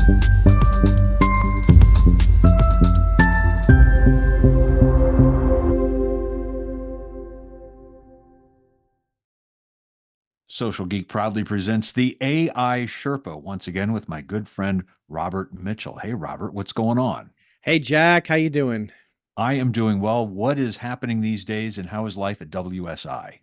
Social Geek proudly presents the AI Sherpa, once again with my good friend Robert Mitchell. Hey, Robert, what's going on? Hey Jack, how you doing? I am doing well. What is happening these days, and how is life at WSI?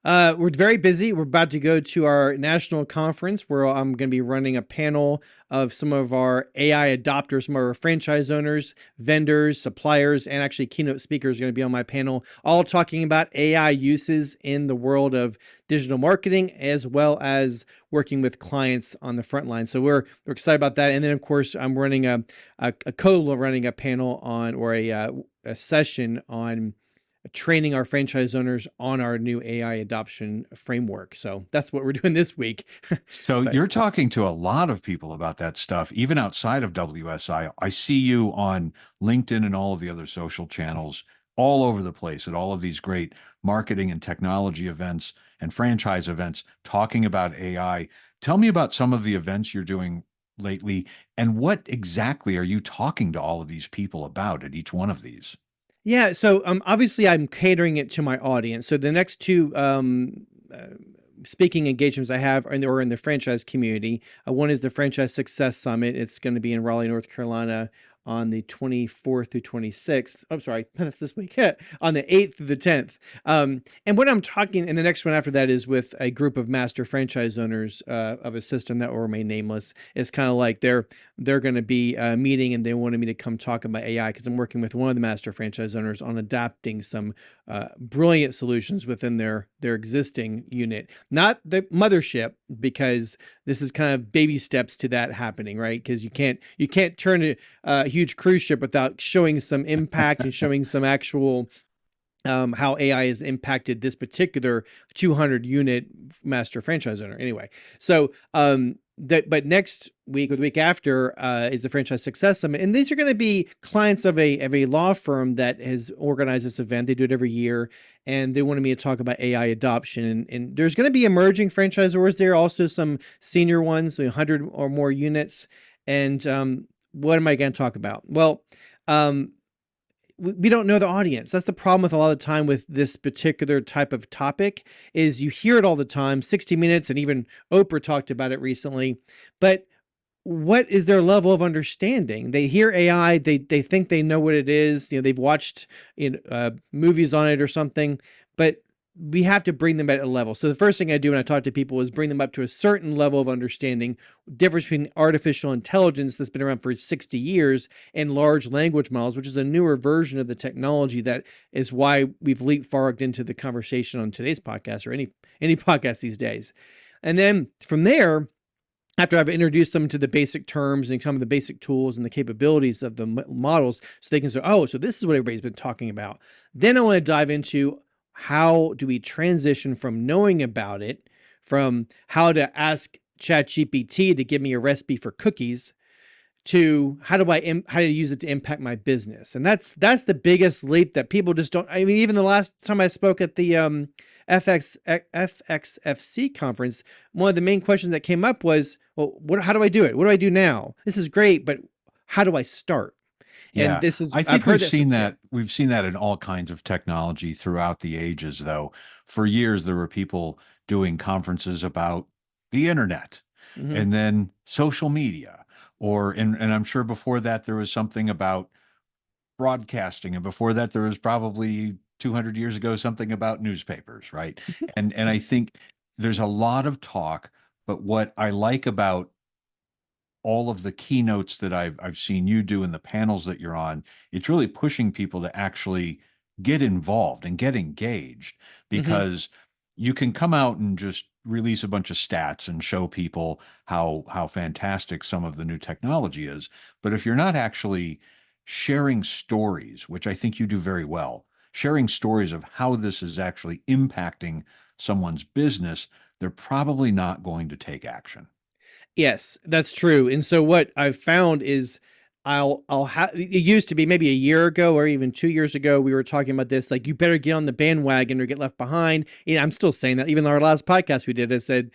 We're very busy. We're about to go to our national conference where I'm going to be running a panel of some of our AI adopters, some of our franchise owners, vendors, suppliers, and actually keynote speakers are going to be on my panel, all talking about AI uses in the world of digital marketing, as well as working with clients on the front line. So we're excited about that. And then of course I'm running a co-running a panel on or a session on training our franchise owners on our new AI adoption framework. So that's what we're doing this week. So But you're talking to a lot of people about that stuff, even outside of WSI. I see you on LinkedIn and all of the other social channels all over the place at all of these great marketing and technology events and franchise events talking about AI. Tell me about some of the events you're doing lately, and what exactly are you talking to all of these people about at each one of these? yeah, so obviously I'm catering it to my audience. So the next two speaking engagements I have are in the franchise community. One is the Franchise Success Summit. It's going to be in Raleigh, North Carolina on the 24th through 26th. I'm sorry, that's this week. On the 8th through the 10th. And what I'm talking, and the next one after that is with a group of master franchise owners of a system that will remain nameless. It's kind of like they're going to be meeting and they wanted me to come talk about AI because I'm working with one of the master franchise owners on adapting some brilliant solutions within their existing unit, not the mothership, because this is kind of baby steps to that happening, right? Because you can't turn a huge cruise ship without showing some impact and showing some actual how AI has impacted this particular 200 unit master franchise owner. Anyway, so but next week or the week after is the Franchise Success Summit, and these are going to be clients of a law firm that has organized this event. They do it every year, and they wanted me to talk about AI adoption. And there's going to be emerging franchisors there, also some senior ones, 100 or more units. And what am I going to talk about? Well, we don't know the audience. That's the problem with a lot of the time with this particular type of topic is you hear it all the time, 60 Minutes, and even Oprah talked about it recently. But what is their level of understanding? They hear AI, they think they know what it is. They've watched movies on it or something, but we have to bring them at a level. So the first thing I do when I talk to people is bring them up to a certain level of understanding. Difference between artificial intelligence that's been around for 60 years and large language models, which is a newer version of the technology that is why we've leapfrogged into the conversation on today's podcast or any podcast these days. And then from there, after I've introduced them to the basic terms and some of the basic tools and the capabilities of the models, so they can say, oh, so this is what everybody's been talking about. Then I want to dive into how do we transition from knowing about it, from how to ask ChatGPT to give me a recipe for cookies, to how to use it to impact my business. And that's the biggest leap that people just don't. I mean, even the last time I spoke at the FXFC conference, one of the main questions that came up was, well, how do I do it? What do I do now? This is great, but how do I start? And Yeah, this is, I I've think heard that. we've seen that in all kinds of technology throughout the ages, though. For years, there were people doing conferences about the internet Mhm. and then social media, and I'm sure before that there was something about broadcasting, and before that there was probably 200 years ago something about newspapers, right? And I think there's a lot of talk, but what I like about all of the keynotes that I've seen you do and the panels that you're on, it's really pushing people to actually get involved and get engaged, Mhm. because you can come out and just release a bunch of stats and show people how fantastic some of the new technology is. But if you're not actually sharing stories, which I think you do very well, sharing stories of how this is actually impacting someone's business, they're probably not going to take action. Yes, that's true. And so what I've found is I'll have, it used to be maybe a year ago or even 2 years ago, we were talking about this, like, you better get on the bandwagon or get left behind. I'm still saying that. Even our last podcast we did, I said,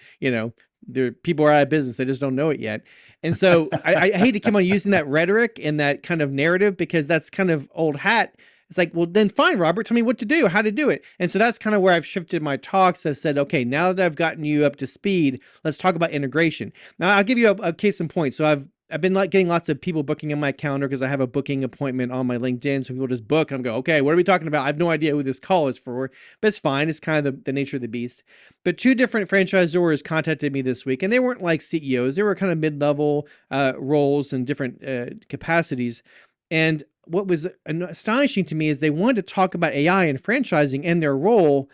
People are out of business. They just don't know it yet. And so I hate to keep on using that rhetoric and that kind of narrative, because that's kind of old hat. It's like, well, then fine, Robert, tell me what to do, how to do it. And so that's kind of where I've shifted my talks. I've said, okay, now that I've gotten you up to speed, let's talk about integration. Now I'll give you a case in point. So I've been like getting lots of people booking in my calendar because I have a booking appointment on my LinkedIn. So people just book and I'm go, okay, what are we talking about? I have no idea who this call is for, but it's fine. It's kind of the nature of the beast. But two different franchisors contacted me this week, and they weren't like CEOs. They were kind of mid-level roles and different capacities. And what was astonishing to me is they wanted to talk about AI and franchising and their role,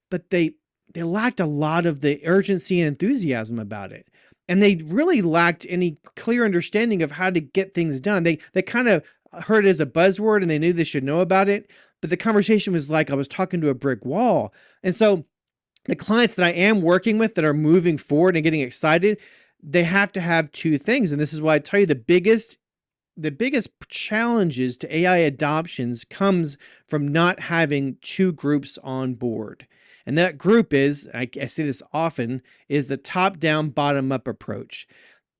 but they lacked a lot of the urgency and enthusiasm about it. And they really lacked any clear understanding of how to get things done. They kind of heard it as a buzzword and they knew they should know about it, but the conversation was like I was talking to a brick wall. And so the clients that I am working with that are moving forward and getting excited, they have to have two things. And this is why I tell you the biggest challenges to AI adoptions comes from not having two groups on board. And that group is, I say this often, is the top-down, bottom-up approach.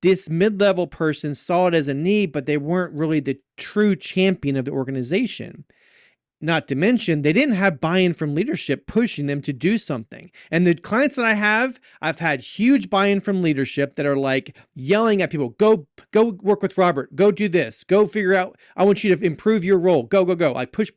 This mid-level person saw it as a need, but they weren't really the true champion of the organization. Not to mention, they didn't have buy-in from leadership pushing them to do something. And the clients that I've had huge buy-in from leadership that are like yelling at people, go work with Robert, go do this, go figure out, I want you to improve your role, go. Like push,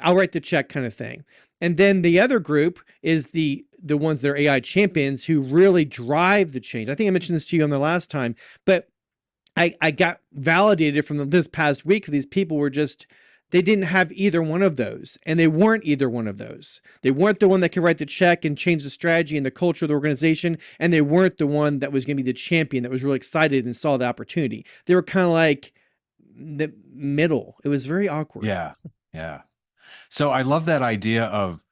I'll write the check kind of thing. And then the other group is the ones that are AI champions who really drive the change. I think I mentioned this to you on the last time, but I got validated from this past week. These people were just, they didn't have either one of those, and they weren't either one of those. They weren't the one that could write the check and change the strategy and the culture of the organization, and they weren't the one that was going to be the champion that was really excited and saw the opportunity. They were kind of like the middle. It was very awkward. Yeah. Yeah. So I love that idea of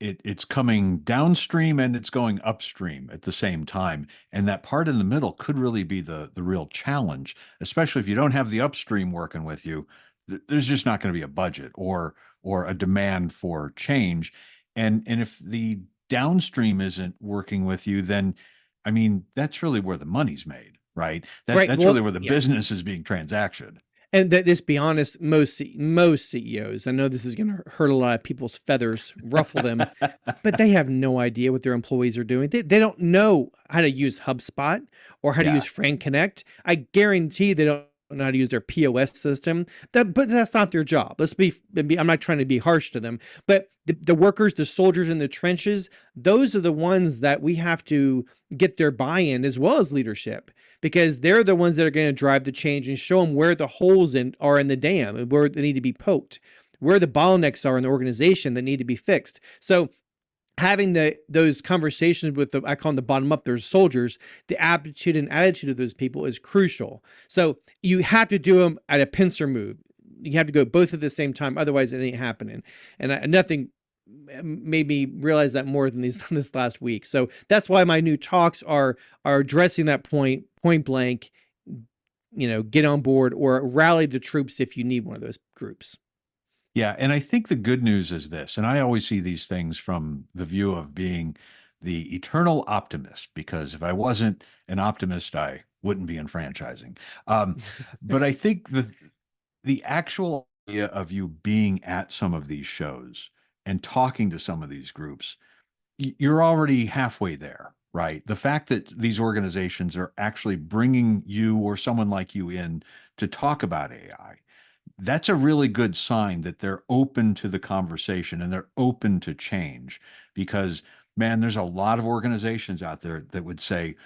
it's coming downstream and it's going upstream at the same time. And that part in the middle could really be the real challenge, especially if you don't have the upstream working with you. There's just not going to be a budget or a demand for change. And if the downstream isn't working with you, then I mean, that's really where the money's made, right? Right. That's Well, really where the yeah. business is being transacted. And let's be honest, most CEOs, I know this is going to hurt a lot of people's feathers, ruffle them, but they have no idea what their employees are doing. They don't know how to use HubSpot or how to Yeah. use Frank Connect. I guarantee they don't know how to use their POS system. But that's not their job. I'm not trying to be harsh to them, but the workers, the soldiers in the trenches, those are the ones that we have to get their buy-in as well as leadership, because they're the ones that are going to drive the change and show them where the holes are in the dam and where they need to be poked, where the bottlenecks are in the organization that need to be fixed. So having those conversations with I call them the bottom up, there's soldiers, the aptitude and attitude of those people is crucial. So you have to do them at a pincer move. You have to go both at the same time. Otherwise it ain't happening. And nothing made me realize that more than this last week. So that's why my new talks are addressing that point blank, get on board or rally the troops if you need one of those groups. Yeah, and I think the good news is this, and I always see these things from the view of being the eternal optimist, because if I wasn't an optimist, I wouldn't be in franchising. But I think the actual idea of you being at some of these shows and talking to some of these groups, you're already halfway there, right? The fact that these organizations are actually bringing you or someone like you in to talk about AI, that's a really good sign that they're open to the conversation and they're open to change. Because, man, there's a lot of organizations out there that would say,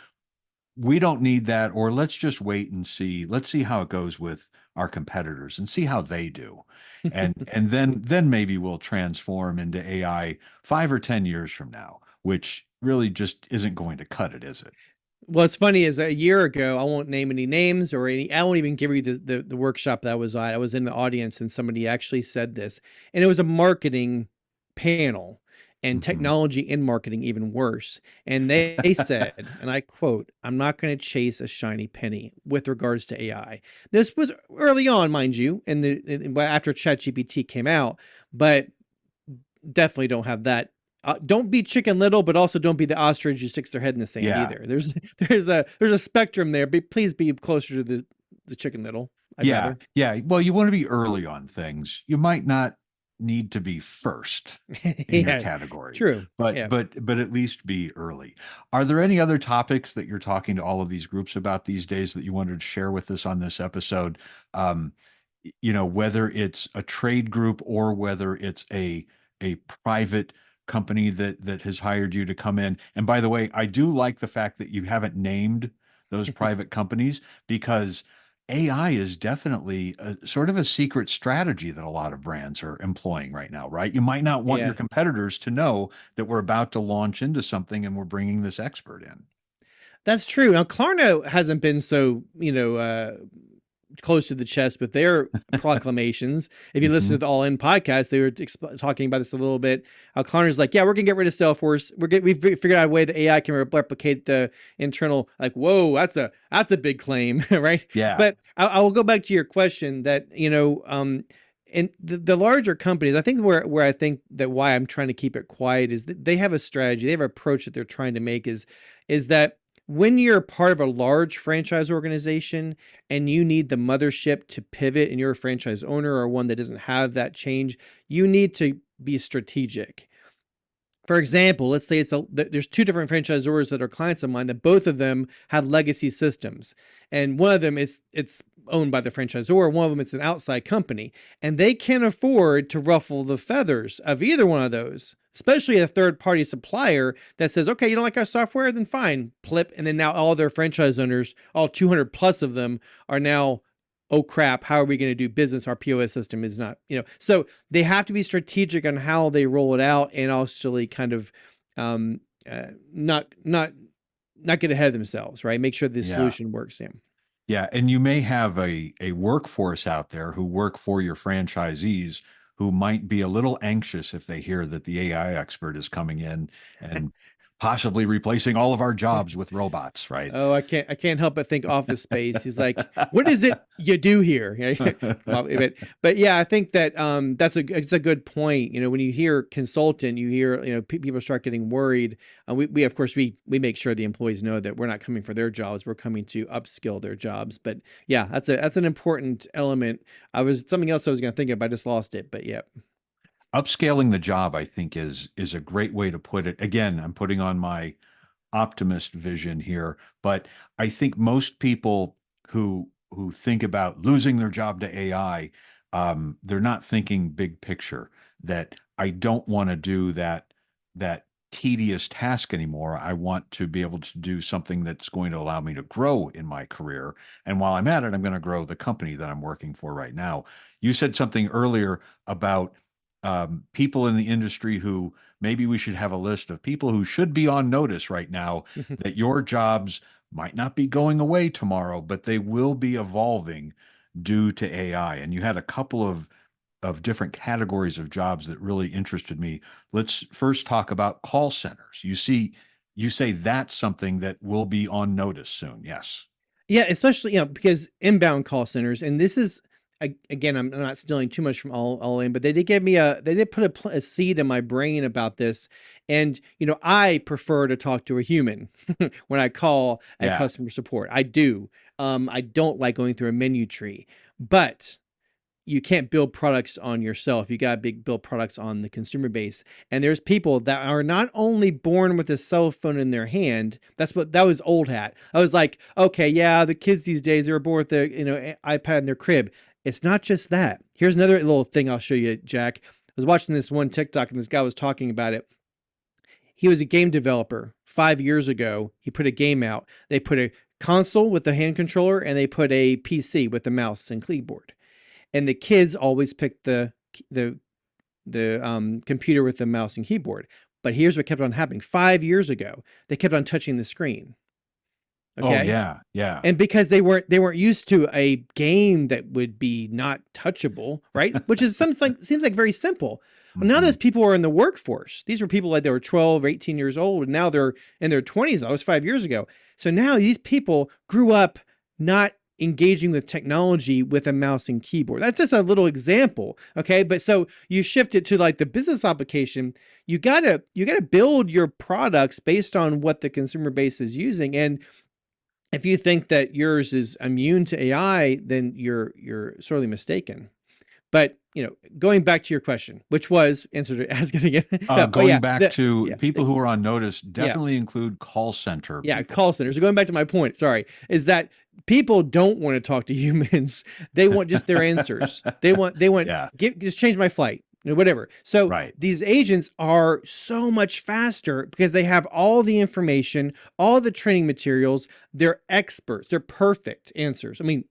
we don't need that, or let's just wait and see. Let's see how it goes with our competitors and see how they do. And then maybe we'll transform into AI 5 or 10 years from now, which really just isn't going to cut it, is it? What's funny is a year ago, I won't name any names or I won't even give you the workshop that I was at. I was in the audience and somebody actually said this, and it was a marketing panel and Mhm. technology in marketing, even worse. And they said, and I quote, "I'm not going to chase a shiny penny with regards to AI." This was early on, mind you, after ChatGPT came out, but definitely don't have that don't be Chicken Little, but also don't be the ostrich who sticks their head in the sand Yeah. either. There's a spectrum there. But please be closer to the Chicken Little. I'd Yeah. rather. Yeah. Well, you want to be early on things. You might not need to be first in your Yeah, category, true. but Yeah. but at least be early. Are there any other topics that you're talking to all of these groups about these days that you wanted to share with us on this episode? Um, whether it's a trade group or whether it's a private company that has hired you to come in. And by the way, I do like the fact that you haven't named those private companies because AI is definitely a sort of a secret strategy that a lot of brands are employing right now, right? You might not want your Yeah. competitors to know that we're about to launch into something and we're bringing this expert in. That's true. Now, Klarna hasn't been so, close to the chest with their proclamations. If you listen to Hmm. the All In podcast, they were talking about this a little bit. Klarna's like, yeah, we're gonna get rid of Salesforce. We've figured out a way that AI can replicate the internal. Like, whoa, that's a big claim, right? Yeah. But I will go back to your question that and the larger companies, I think where I think that why I'm trying to keep it quiet is that they have a strategy, they have an approach that they're trying to make is that when you're part of a large franchise organization and you need the mothership to pivot and you're a franchise owner or one that doesn't have that change, you need to be strategic. For example, let's say there's two different franchisors that are clients of mine that both of them have legacy systems, and one of them it's owned by the franchisor, one of them it's an outside company, and they can't afford to ruffle the feathers of either one of those. Especially a third party supplier that says, okay, you don't like our software, then fine, flip. And then now all their franchise owners, all 200 plus of them, are now, oh crap, how are we going to do business? Our POS system is not, so they have to be strategic on how they roll it out and also kind of um, not get ahead of themselves, right? Make sure the Yeah. solution works. Yeah. Yeah, and you may have a workforce out there who work for your franchisees who might be a little anxious if they hear that the AI expert is coming in and possibly replacing all of our jobs with robots, right? Oh, I can't help but think Office Space. He's like, what is it you do here? But yeah, I think that it's a good point. When you hear consultant, you hear people start getting worried. We of course we make sure the employees know that we're not coming for their jobs. We're coming to upskill their jobs. But yeah, that's an important element. Something else I was going to think of. I just lost it. But yeah. Upscaling the job, I think, is a great way to put it. Again, I'm putting on my optimist vision here, but I think most people who think about losing their job to AI, they're not thinking big picture. That I don't want to do that tedious task anymore. I want to be able to do something that's going to allow me to grow in my career. And while I'm at it, I'm going to grow the company that I'm working for right now. You said something earlier about people in the industry who maybe we should have a list of people who should be on notice right now that your jobs might not be going away tomorrow, but they will be evolving due to AI. And you had a couple of different categories of jobs that really interested me. Let's first talk about call centers. You say that's something that will be on notice soon. Yes. Yeah, especially because inbound call centers, and this is again, I'm not stealing too much from all in, but they did put a seed in my brain about this, and I prefer to talk to a human when I call a Yeah. customer support. I do. I don't like going through a menu tree, but you can't build products on yourself. You got to build products on the consumer base. And there's people that are not only born with a cell phone in their hand. That was old hat. I was like, okay, yeah, the kids these days, they were born with the, iPad in their crib. It's not just that. Here's another little thing I'll show you, Jack. I was watching this one TikTok and this guy was talking about it. He was a game developer 5 years ago. He put a game out. They put a console with the hand controller and they put a PC with the mouse and keyboard, and the kids always picked the computer with the mouse and keyboard. But here's what kept on happening. 5 years ago, they kept on touching the screen. Oh Okay. yeah. Yeah. And because they weren't used to a game that would be not touchable, right? Which is seems like very simple. Well, now Hmm. those people are in the workforce. These were people like they were 12 or 18 years old, and now they're in their 20s. That was 5 years ago. So now these people grew up not engaging with technology with a mouse and keyboard. That's just a little example. Okay. But so you shift it to like the business application. You gotta build your products based on what the consumer base is using. And if you think that yours is immune to AI, then you're sorely mistaken. But going back to your question, which was answered asking again. No, but Going back to yeah, people who are on notice, yeah, definitely include call center yeah, people. call centers. So going back to my point, sorry, is that people don't want to talk to humans. They want just their answers. They want Yeah, just change my flight, whatever. So right. these agents are so much faster because they have all the information, all the training materials. They're experts. They're perfect answers. I mean,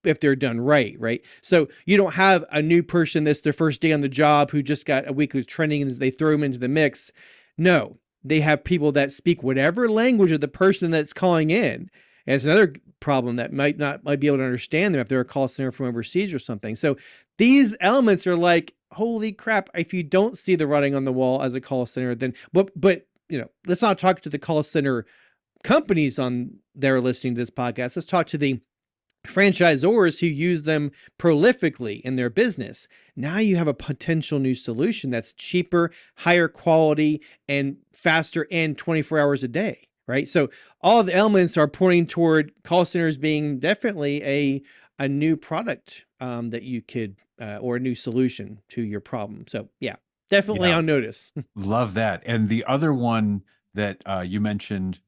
if they're done right, right? So you don't have a new person that's their first day on the job who just got a week of training and they throw them into the mix. No, they have people that speak whatever language of the person that's calling in. And it's another problem that might be able to understand them if they're a call center from overseas or something. So these elements are like, holy crap, if you don't see the writing on the wall as a call center, then but let's not talk to the call center companies on there listening to this podcast. Let's talk to the franchisors who use them prolifically in their business. Now you have a potential new solution that's cheaper, higher quality, and faster, and 24 hours a day, right? So all the elements are pointing toward call centers being definitely a new product that you could or a new solution to your problem. So yeah, definitely Yeah, on notice. love that. And the other one that you mentioned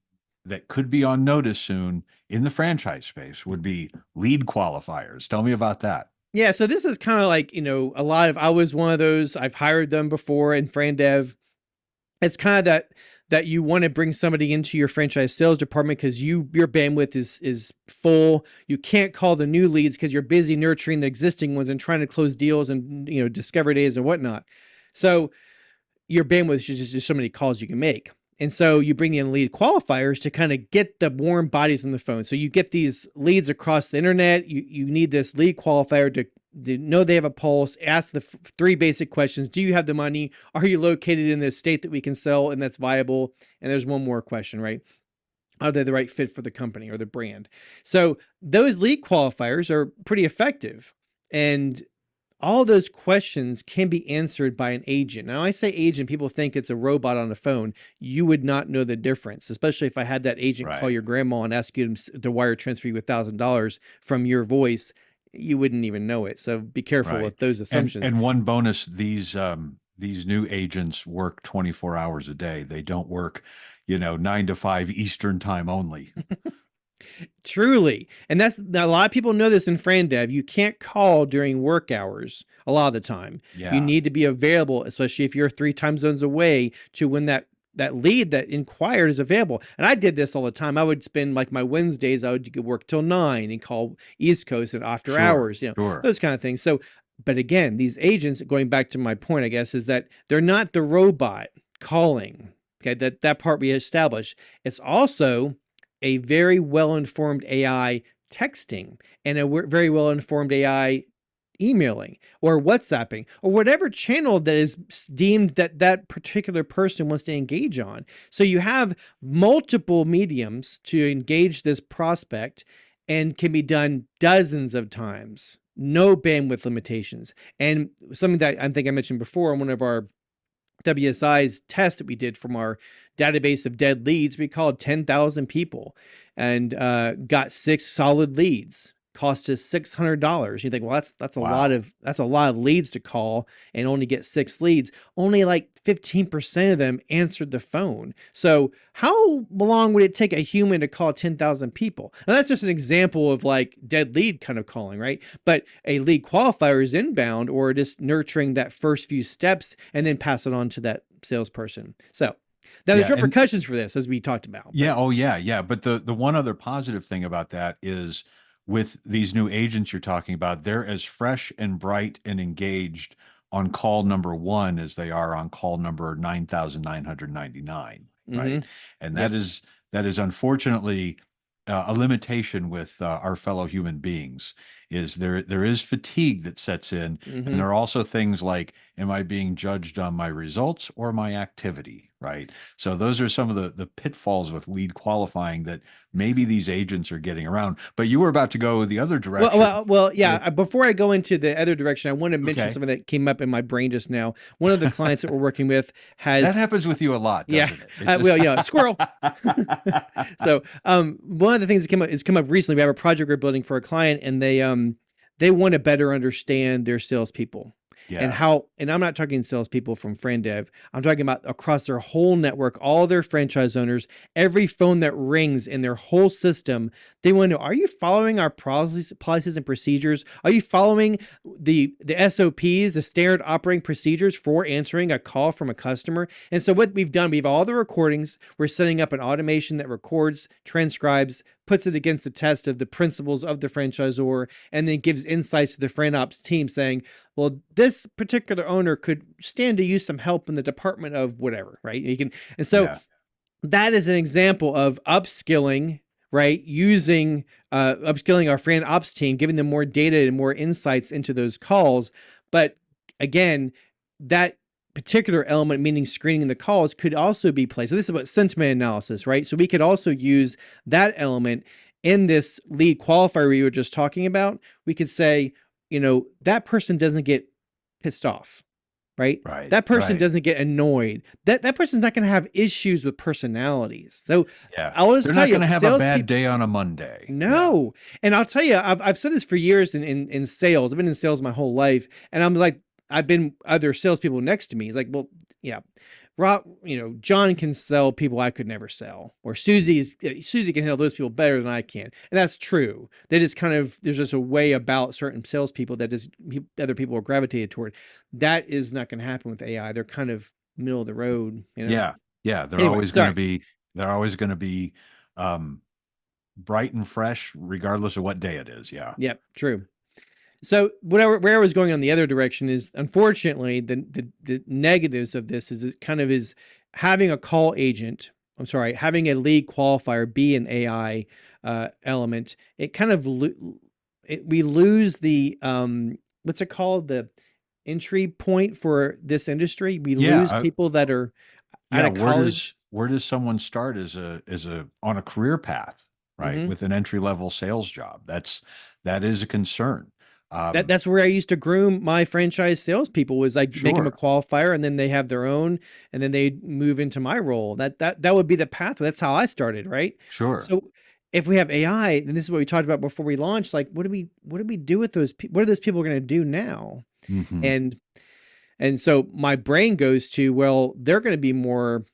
that could be on notice soon in the franchise space would be lead qualifiers. Tell me about that. Yeah, so this is kind of like, I was one of those, I've hired them before in FranDev. It's kind of that you want to bring somebody into your franchise sales department because your bandwidth is full. You can't call the new leads because you're busy nurturing the existing ones and trying to close deals and discovery days and whatnot. So your bandwidth is just so many calls you can make. And so you bring in lead qualifiers to kind of get the warm bodies on the phone. So you get these leads across the internet. You need this lead qualifier to know they have a pulse, ask the three basic questions. Do you have the money? Are you located in the state that we can sell and that's viable? And there's one more question, right? Are they the right fit for the company or the brand? So those lead qualifiers are pretty effective. And all those questions can be answered by an agent. Now, I say agent, people think it's a robot on a phone. You would not know the difference, especially if I had that agent call Right. your grandma and ask you to wire transfer you $1,000 from your voice. You wouldn't even know it. So be careful Right. with those And assumptions. and one bonus, these new agents work 24 hours a day. They don't work, 9 to 5 Eastern time only. Truly. And that's a lot of people know this in FranDev. You can't call during work hours a lot of the time. You Yeah, need to be available, especially if you're 3 time zones away, to when that lead that inquired is available. And I did this all the time. I would spend like my Wednesdays, I would work till 9 and call East Coast and after sure, hours, sure. those kind of things. So, but again, these agents, going back to my point, I guess, is that they're not the robot calling. Okay, that part we established. It's also a very well-informed AI texting and a very well-informed AI emailing or WhatsApping or whatever channel that is deemed that particular person wants to engage on. So you have multiple mediums to engage this prospect and can be done dozens of times. No bandwidth limitations. And something that I think I mentioned before in one of our WSI's test that we did from our database of dead leads, we called 10,000 people and got 6 solid leads. Cost us $600. You think, well, that's a lot Wow. of leads to call and only get 6 leads. Only like 15% of them answered the phone. So how long would it take a human to call 10,000 people? Now that's just an example of like dead lead kind of calling, right? But a lead qualifier is inbound or just nurturing that first few steps and then pass it on to that salesperson. So now there's Yeah, and repercussions for this, as we talked about. But yeah, oh yeah, yeah. But the one other positive thing about that is with these new agents you're talking about, they're as fresh and bright and engaged on call number one as they are on call number 9,999, right? And yep. that is unfortunately a limitation with our fellow human beings. Is there is fatigue that sets in, and hmm there are also things like, am I being judged on my results or my activity? right? So those are some of the pitfalls with lead qualifying that maybe these agents are getting around. But you were about to go the other direction Yeah. with, Before I go into the other direction, I want to mention okay, something that came up in my brain just now. One of the clients that we're working with that has, happens with you a lot, yeah, doesn't it? It just well, squirrel. So, one of the things that came up recently, we have a project we're building for a client, and they want to better understand their salespeople and yeah, how. And I'm not talking salespeople from FranDev. I'm talking about across their whole network, all their franchise owners, every phone that rings in their whole system. They want to know: are you following our policies and procedures? Are you following the SOPs, the standard operating procedures for answering a call from a customer? And so what we've done, we have all the recordings. We're setting up an automation that records, transcribes, puts it against the test of the principles of the franchisor, and then gives insights to the FranOps team saying, well, this particular owner could stand to use some help in the department of whatever, right? And so yeah, that is an example of upskilling, right? Using upskilling our FranOps team, giving them more data and more insights into those calls. But again, that particular element, meaning screening the calls, could also be played. So this is about sentiment analysis, right? So we could also use that element in this lead qualifier we were just talking about. We could say, that person doesn't get pissed off, right? right, That person right. doesn't get annoyed. That person's not going to have issues with personalities. So Yeah. I'll just They're tell not you, going to have a bad salespeople. day on a Monday. Yeah. No. And I'll tell you, I've said this for years in sales. I've been in sales my whole life. And I'm like, I've been other salespeople next to me. He's like, well, yeah, Rob, John can sell people I could never sell, or Susie can handle those people better than I can. And that's true. That is kind of, there's just a way about certain salespeople that just other people are gravitated toward. That is not going to happen with AI. They're kind of middle of the road. Yeah. Yeah. Anyway, sorry. They're always going to be um, bright and fresh, regardless of what day it is. Yeah. Yep, true. So where I was going on the other direction is, unfortunately, the negatives of this is it kind of is having a call agent. I'm sorry, having a lead qualifier be an AI element. It kind of we lose the what's it called, the entry point for this industry. We lose Yeah. people that are out Yeah. of college. Where does someone start on a career path, right? Mhm. With an entry level sales job? That is a concern. Um, That's where I used to groom my franchise salespeople, was like make them a sure. qualifier, and then they have their own, and then they move into my role. That would be the pathway. That's how I started, right? Sure. So if we have AI, then this is what we talked about before we launched. Like, what do we do with those people? What are those people going to do now? Hmm. And so my brain goes to, well, they're going to be more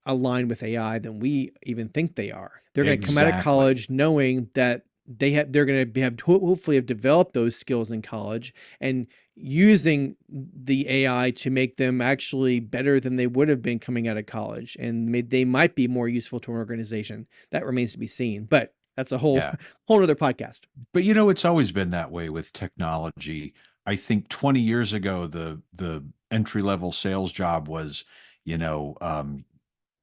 aligned with AI than we even think they are. They're going to come out of Exactly. college knowing that they're going to hopefully have developed those skills in college, and using the AI to make them actually better than they would have been coming out of college, and they might be more useful to an organization. That remains to be seen, but that's a whole Yeah. whole other podcast. But it's always been that way with technology. I think 20 years ago, the entry level sales job was, you know, um,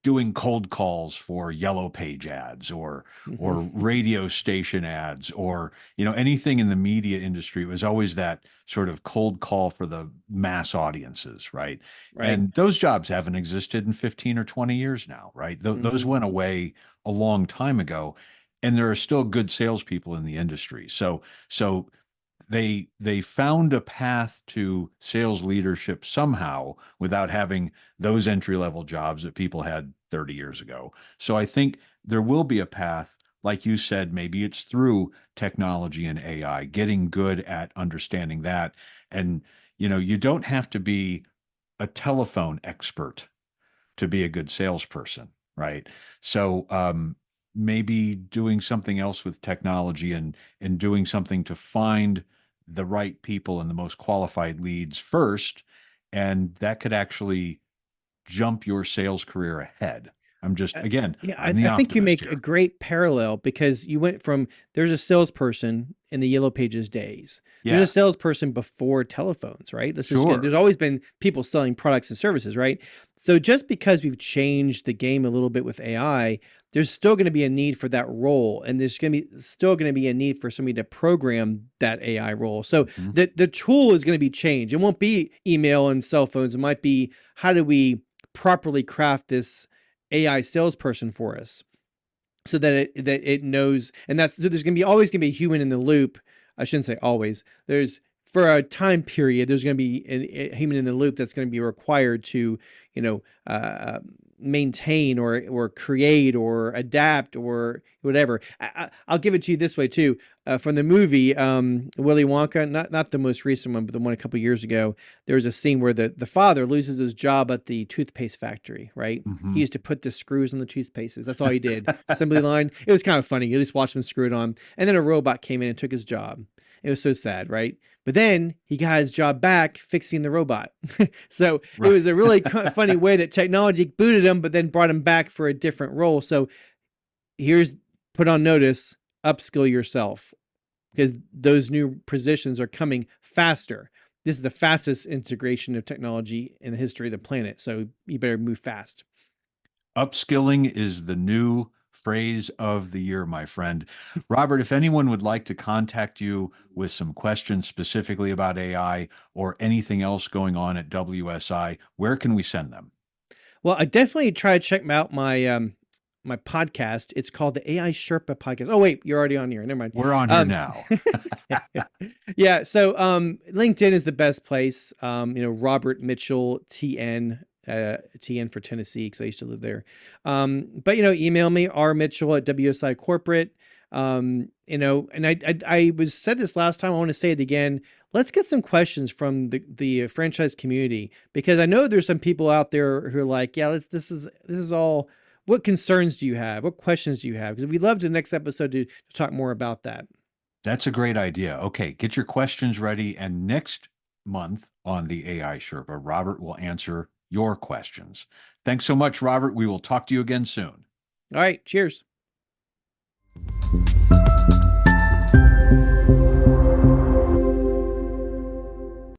doing cold calls for yellow page ads or Hmm. radio station ads or anything in the media industry. It was always that sort of cold call for the mass audiences, right? Right. And those jobs haven't existed in 15 or 20 years now, right? Those Hmm. went away a long time ago, and there are still good salespeople in the industry. So they found a path to sales leadership somehow without having those entry level jobs that people had 30 years ago. So I think there will be a path, like you said, maybe it's through technology and AI, getting good at understanding that. And you don't have to be a telephone expert to be a good salesperson, right? So maybe doing something else with technology and doing something to find the right people and the most qualified leads first, and that could actually jump your sales career ahead. Uh, Again, Yeah, I'm the I think you optimist make a here. great parallel, because you went from, there's a salesperson in the Yellow Pages days. There's a Yeah, salesperson before telephones, right? There's sure. always been people selling products and services, right? So just because we've changed the game a little bit with AI, there's still going to be a need for that role. And there's going to be still going to be a need for somebody to program that AI role. So Mhm. the tool is going to be changed. It won't be email and cell phones. It might be, how do we properly craft this AI salesperson for us so that it knows, and that's, so there's going to be always going to be a human in the loop. I shouldn't say always. There's, for a time period, there's going to be a human in the loop that's going to be required to, maintain or create or adapt or whatever. I'll give it to you this way too. From the movie Willy Wonka, not the most recent one, but the one a couple years ago, there was a scene where the father loses his job at the toothpaste factory, right? He Mhm. used to put the screws on the toothpastes. That's all he did. Assembly line. It was kind of funny. You just watch him screw it on. And then a robot came in and took his job. It was so sad, right? But then he got his job back fixing the robot. So it Right. was a really funny way that technology booted him, but then brought him back for a different role. So here's, put on notice, upskill yourself, because those new positions are coming faster. This is the fastest integration of technology in the history of the planet. So you better move fast. Upskilling is the new phrase of the year, my friend. Robert, if anyone would like to contact you with some questions specifically about AI or anything else going on at WSI, where can we send them? Well, I definitely try to check out my podcast. It's called the AI Sherpa Podcast. Oh wait, you're already on here. Never mind. We're on here now. Yeah. So LinkedIn is the best place. Robert Mitchell, TN. TN for Tennessee, because I used to live there. But email me, rmitchell@WSI Corporate. And I was said this last time. I want to say it again. Let's get some questions from the franchise community, because I know there's some people out there who are like, yeah, this is all. What concerns do you have? What questions do you have? Because we'd love to next episode to talk more about that. That's a great idea. Okay, get your questions ready. And next month on the AI Sherpa, Robert will answer your questions. Thanks so much, Robert. We will talk to you again soon. All right. Cheers.